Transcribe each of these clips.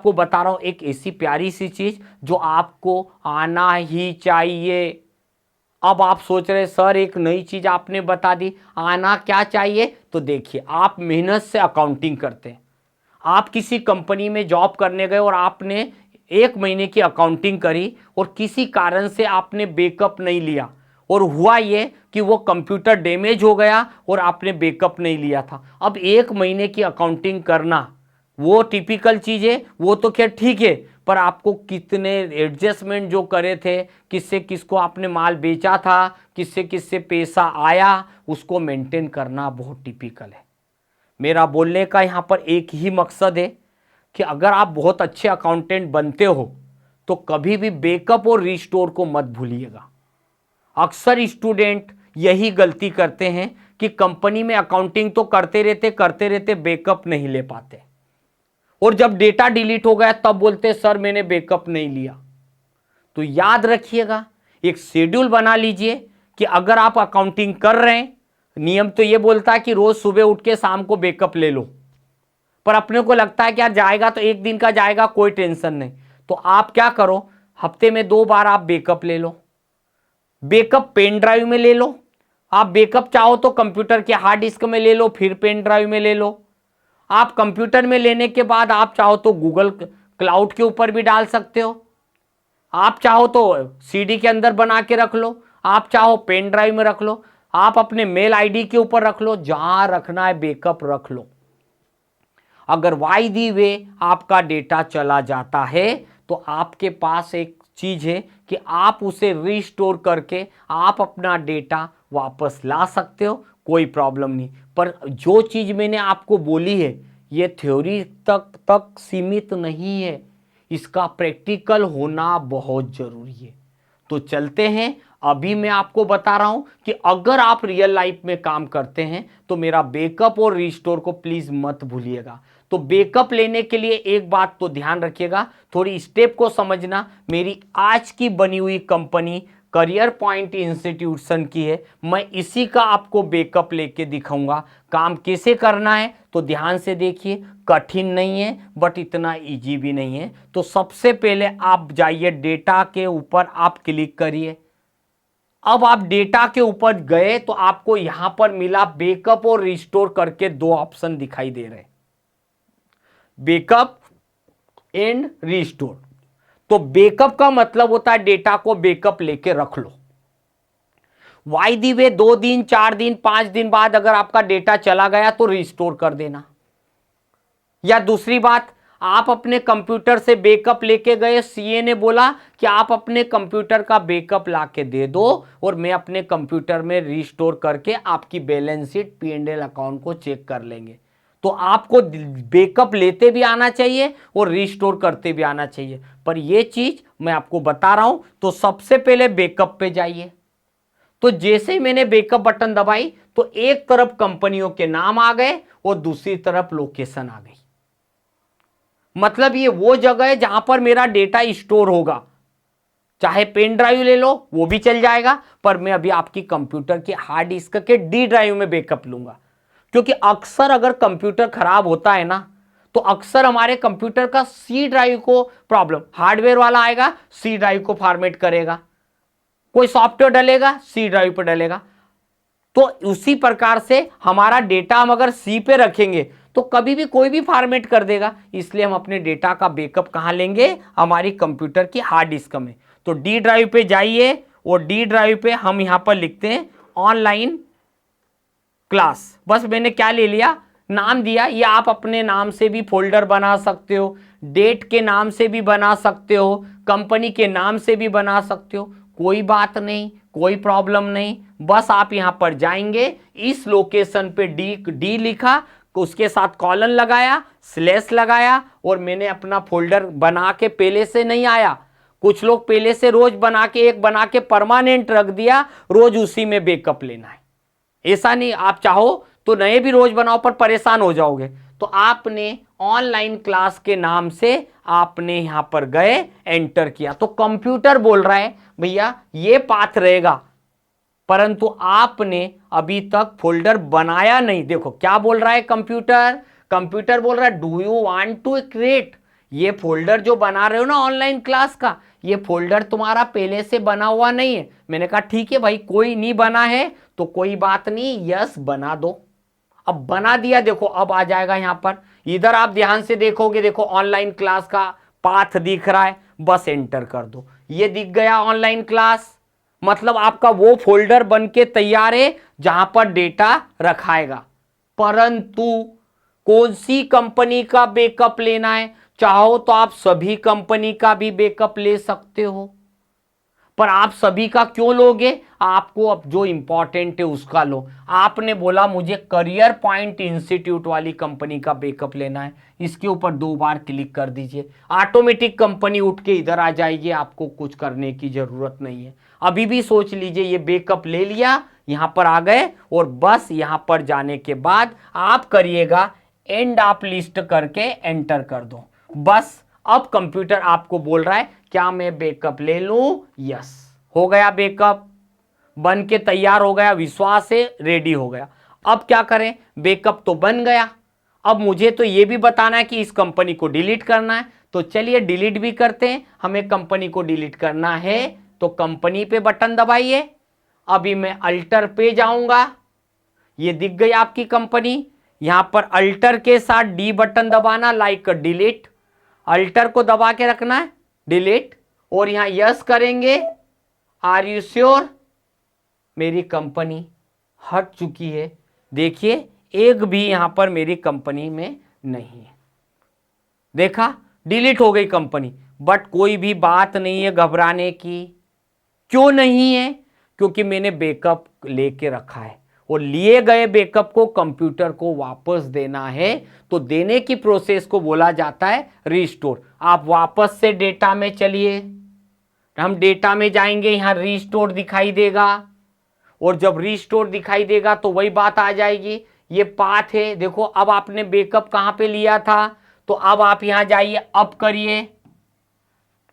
आपको बता रहा हूं एक ऐसी प्यारी सी चीज जो आपको आना ही चाहिए। अब आप सोच रहे सर एक नई चीज आपने बता दी, आना क्या चाहिए? तो देखिए, आप मेहनत से अकाउंटिंग करते हैं, आप किसी कंपनी में जॉब करने गए और आपने 1 महीने की अकाउंटिंग करी और किसी कारण से आपने बैकअप नहीं लिया और हुआ ये कि वो कंप्यूटर डैमेज हो गया और आपने बैकअप नहीं लिया था। अब 1 महीने की अकाउंटिंग करना वो टिपिकल चीज है, वो तो खैर ठीक है, पर आपको कितने एडजस्टमेंट जो करे थे, किससे किसको आपने माल बेचा था, किससे किससे पैसा आया, उसको मेंटेन करना बहुत टिपिकल है। मेरा बोलने का यहाँ पर एक ही मकसद है कि अगर आप बहुत अच्छे अकाउंटेंट बनते हो तो कभी भी बैकअप और रिस्टोर को मत भूलिएगा। अक्सर स्टूडेंट यही गलती करते हैं कि कंपनी में अकाउंटिंग तो करते रहते बैकअप नहीं ले पाते और जब डेटा डिलीट हो गया तब बोलते सर मैंने बैकअप नहीं लिया। तो याद रखिएगा, एक शेड्यूल बना लीजिए कि अगर आप अकाउंटिंग कर रहे हैं, नियम तो ये बोलता है कि रोज सुबह उठ के शाम को बैकअप ले लो, पर अपने को लगता है कि यार जाएगा तो एक दिन का जाएगा, कोई टेंशन नहीं। तो आप क्या करो, हफ्ते में 2 बार आप बैकअप ले लो। बैकअप पेन ड्राइव में ले लो, आप बैकअप चाहो तो कंप्यूटर के हार्ड डिस्क में ले लो, फिर पेन ड्राइव में ले लो। आप कंप्यूटर में लेने के बाद आप चाहो तो गूगल क्लाउड के ऊपर भी डाल सकते हो, आप चाहो तो सीडी के अंदर बना के रख लो, आप चाहो पेन ड्राइव में रख लो, आप अपने मेल आईडी के ऊपर रख लो, जहां रखना है बैकअप रख लो। अगर वाई दी वे आपका डेटा चला जाता है तो आपके पास एक चीज है कि आप उसे रिस्टोर करके आप अपना डेटा वापस ला सकते हो, कोई प्रॉब्लम नहीं। पर जो चीज मैंने आपको बोली है ये थ्योरी तक सीमित नहीं है, इसका प्रैक्टिकल होना बहुत जरूरी है। तो चलते हैं, अभी मैं आपको बता रहा हूं कि अगर आप रियल लाइफ में काम करते हैं तो मेरा बैकअप और रिस्टोर को प्लीज मत भूलिएगा। तो बैकअप लेने के लिए एक बात तो ध्यान रखिएगा, थोड़ी स्टेप को समझना। मेरी आज की बनी हुई कंपनी करियर पॉइंट इंस्टीट्यूशन की है, मैं इसी का आपको बैकअप लेके दिखाऊंगा काम कैसे करना है। तो ध्यान से देखिए, कठिन नहीं है बट इतना इजी भी नहीं है। तो सबसे पहले आप जाइए डेटा के ऊपर, आप क्लिक करिए। अब आप डेटा के ऊपर गए तो आपको यहां पर मिला बैकअप और रिस्टोर करके 2 ऑप्शन दिखाई दे रहे, बैकअप एंड रिस्टोर। तो बैकअप का मतलब होता है डेटा को बैकअप लेके रख लो। वाई दी वे 2 दिन 4 दिन 5 दिन बाद अगर आपका डेटा चला गया तो रिस्टोर कर देना। या दूसरी बात, आप अपने कंप्यूटर से बैकअप लेके गए, सीए ने बोला कि आप अपने कंप्यूटर का बैकअप लाके दे दो और मैं अपने कंप्यूटर में रिस्टोर करके आपकी बैलेंस शीट पी&एल अकाउंट को चेक कर लेंगे। तो आपको बैकअप लेते भी आना चाहिए और रिस्टोर करते भी आना चाहिए। पर यह चीज मैं आपको बता रहा हूं। तो सबसे पहले बैकअप पे जाइए। तो जैसे ही मैंने बैकअप बटन दबाई तो एक तरफ कंपनियों के नाम आ गए और दूसरी तरफ लोकेशन आ गई। मतलब ये वो जगह है जहां पर मेरा डेटा स्टोर होगा। चाहे पेन ड्राइव ले लो वो भी चल जाएगा, पर मैं अभी आपकी कंप्यूटर के हार्ड डिस्क के डी ड्राइव में बैकअप लूंगा। क्योंकि अक्सर अगर कंप्यूटर खराब होता है ना तो अक्सर हमारे कंप्यूटर का सी ड्राइव को प्रॉब्लम, हार्डवेयर वाला आएगा सी ड्राइव को फॉर्मेट करेगा, कोई सॉफ्टवेयर डलेगा सी ड्राइव पर डलेगा। तो उसी प्रकार से हमारा डेटा हम अगर सी पे रखेंगे तो कभी भी कोई भी फॉर्मेट कर देगा। इसलिए हम अपने डेटा का बैकअप कहां लेंगे, हमारी कंप्यूटर की हार्ड डिस्क में। तो डी ड्राइव पे जाइए और डी ड्राइव पे हम यहां पर लिखते हैं ऑनलाइन क्लास। बस मैंने क्या ले लिया, नाम दिया। ये आप अपने नाम से भी फोल्डर बना सकते हो, डेट के नाम से भी बना सकते हो, कंपनी के नाम से भी बना सकते हो, कोई बात नहीं, कोई प्रॉब्लम नहीं। बस आप यहां पर जाएंगे, इस लोकेशन पे डी लिखा, उसके साथ कॉलन लगाया, स्लैश लगाया और मैंने अपना फोल्डर बना के, पहले से नहीं आया, कुछ लोग पहले से रोज बना के एक बना के परमानेंट रख दिया, रोज उसी में बैकअप लेना है। ऐसा नहीं, आप चाहो तो नए भी रोज बनाओ पर परेशान हो जाओगे। तो आपने ऑनलाइन क्लास के नाम से आपने यहां पर गए, एंटर किया तो कंप्यूटर बोल रहा है भैया ये पाथ रहेगा, परंतु आपने अभी तक फोल्डर बनाया नहीं। देखो क्या बोल रहा है कंप्यूटर, कंप्यूटर बोल रहा है do you want to create, ये फोल्डर जो बना रहे हो ना ऑनलाइन क्लास का, ये फोल्डर तुम्हारा पहले से बना हुआ नहीं है। मैंने कहा ठीक है भाई, कोई नहीं बना है तो कोई बात नहीं, यस बना दो। अब बना दिया, देखो अब आ जाएगा यहां पर। इधर आप ध्यान से देखोगे, देखो ऑनलाइन क्लास का पाथ दिख रहा है, बस एंटर कर दो। ये दिख गया ऑनलाइन क्लास, मतलब आपका वो फोल्डर बन के तैयार है जहां पर डेटा रखाएगा। परंतु कौन सी कंपनी का बैकअप लेना है, चाहो तो आप सभी कंपनी का भी बैकअप ले सकते हो, पर आप सभी का क्यों लोगे, आपको अब जो इंपॉर्टेंट है उसका लो। आपने बोला मुझे करियर पॉइंट इंस्टीट्यूट वाली कंपनी का बैकअप लेना है, इसके ऊपर 2 बार क्लिक कर दीजिए, ऑटोमेटिक कंपनी उठ के इधर आ जाएगी, आपको कुछ करने की जरूरत नहीं है। अभी भी सोच लीजिए, ये बैकअप ले लिया, यहां पर आ गए, और बस यहां पर जाने के बाद आप करिएगा एंड ऑफ लिस्ट करके एंटर कर दो। बस अब कंप्यूटर आपको बोल रहा है क्या मैं बैकअप ले लूं, यस हो गया, बैकअप बन के तैयार हो गया, विश्वास से रेडी हो गया। अब क्या करें, बैकअप तो बन गया, अब मुझे तो ये भी बताना है कि इस कंपनी को डिलीट करना है, तो चलिए डिलीट भी करते हैं। हमें कंपनी को डिलीट करना है तो कंपनी पे बटन दबाइए। अभी मैं अल्टर पे जाऊंगा, ये दिख गई आपकी कंपनी, यहां पर अल्टर के साथ डी बटन दबाना, लाइक डिलीट, अल्टर को दबा के रखना है, डिलीट, और यहां यस करेंगे, आर यू श्योर, मेरी कंपनी हट चुकी है। देखिए एक भी यहां पर मेरी कंपनी में नहीं है, देखा डिलीट हो गई कंपनी। बट कोई भी बात नहीं है घबराने की, क्यों नहीं है, क्योंकि मैंने बैकअप लेके रखा है, और लिए गए बैकअप को कंप्यूटर को वापस देना है, तो देने की प्रोसेस को बोला जाता है रिस्टोर। आप वापस से डेटा में चलिए, हम डेटा में जाएंगे, यहां रिस्टोर दिखाई देगा, और जब रिस्टोर दिखाई देगा तो वही बात आ जाएगी, ये पाथ है। देखो अब आपने बैकअप कहां पे लिया था, तो अब आप यहां जाइए, अप करिए,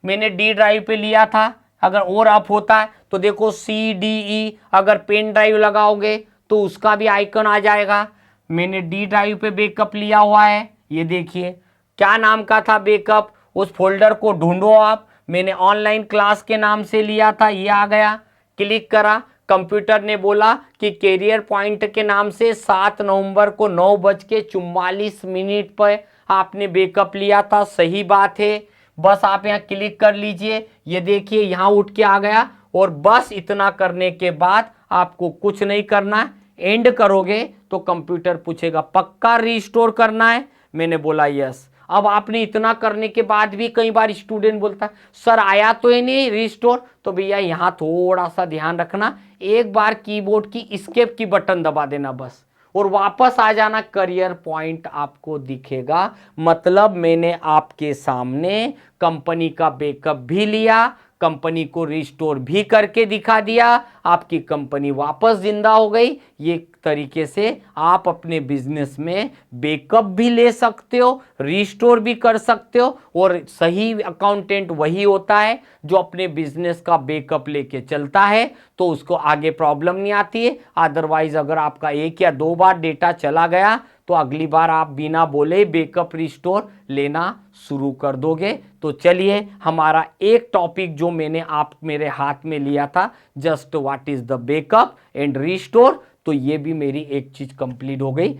मैंने डी ड्राइव पे लिया था, अगर और अप होता है तो देखो CDE, अगर पेन ड्राइव लगाओगे तो उसका भी आइकन आ जाएगा। मैंने डी ड्राइव पे बैकअप लिया हुआ है, ये देखिए क्या नाम का था बैकअप, उस फोल्डर को ढूंढो आप, मैंने ऑनलाइन क्लास के नाम से लिया था, ये आ गया, क्लिक करा, कंप्यूटर ने बोला कि कैरियर पॉइंट के नाम से 7 नवंबर को 9:44 पर आपने बैकअप लिया था, सही बात है। बस आप यहाँ क्लिक कर लीजिए, ये देखिए यहाँ उठ के आ गया, और बस इतना करने के बाद आपको कुछ नहीं करना, एंड करोगे तो कंप्यूटर पूछेगा पक्का रिस्टोर करना है, मैंने बोला यस। अब आपने इतना करने के बाद भी कई बार स्टूडेंट बोलता है सर आया तो ही नहीं रिस्टोर, तो भैया यहाँ थोड़ा सा ध्यान रखना, एक बार कीबोर्ड की एस्केप की बटन दबा देना बस, और वापस आ जाना, करियर पॉइंट आपको दिखेगा। मतलब मैंने आपके सामने कंपनी का बैकअप भी लिया, कंपनी को रिस्टोर भी करके दिखा दिया, आपकी कंपनी वापस जिंदा हो गई। ये तरीके से आप अपने बिजनेस में बैकअप भी ले सकते हो, रिस्टोर भी कर सकते हो, और सही अकाउंटेंट वही होता है जो अपने बिजनेस का बैकअप लेके चलता है, तो उसको आगे प्रॉब्लम नहीं आती है। अदरवाइज अगर आपका 1 या 2 बार डेटा चला गया तो अगली बार आप बिना बोले बैकअप रिस्टोर लेना शुरू कर दोगे। तो चलिए हमारा एक टॉपिक जो मैंने आप मेरे हाथ में लिया था, just what is the backup and restore, तो ये भी मेरी एक चीज कंप्लीट हो गई।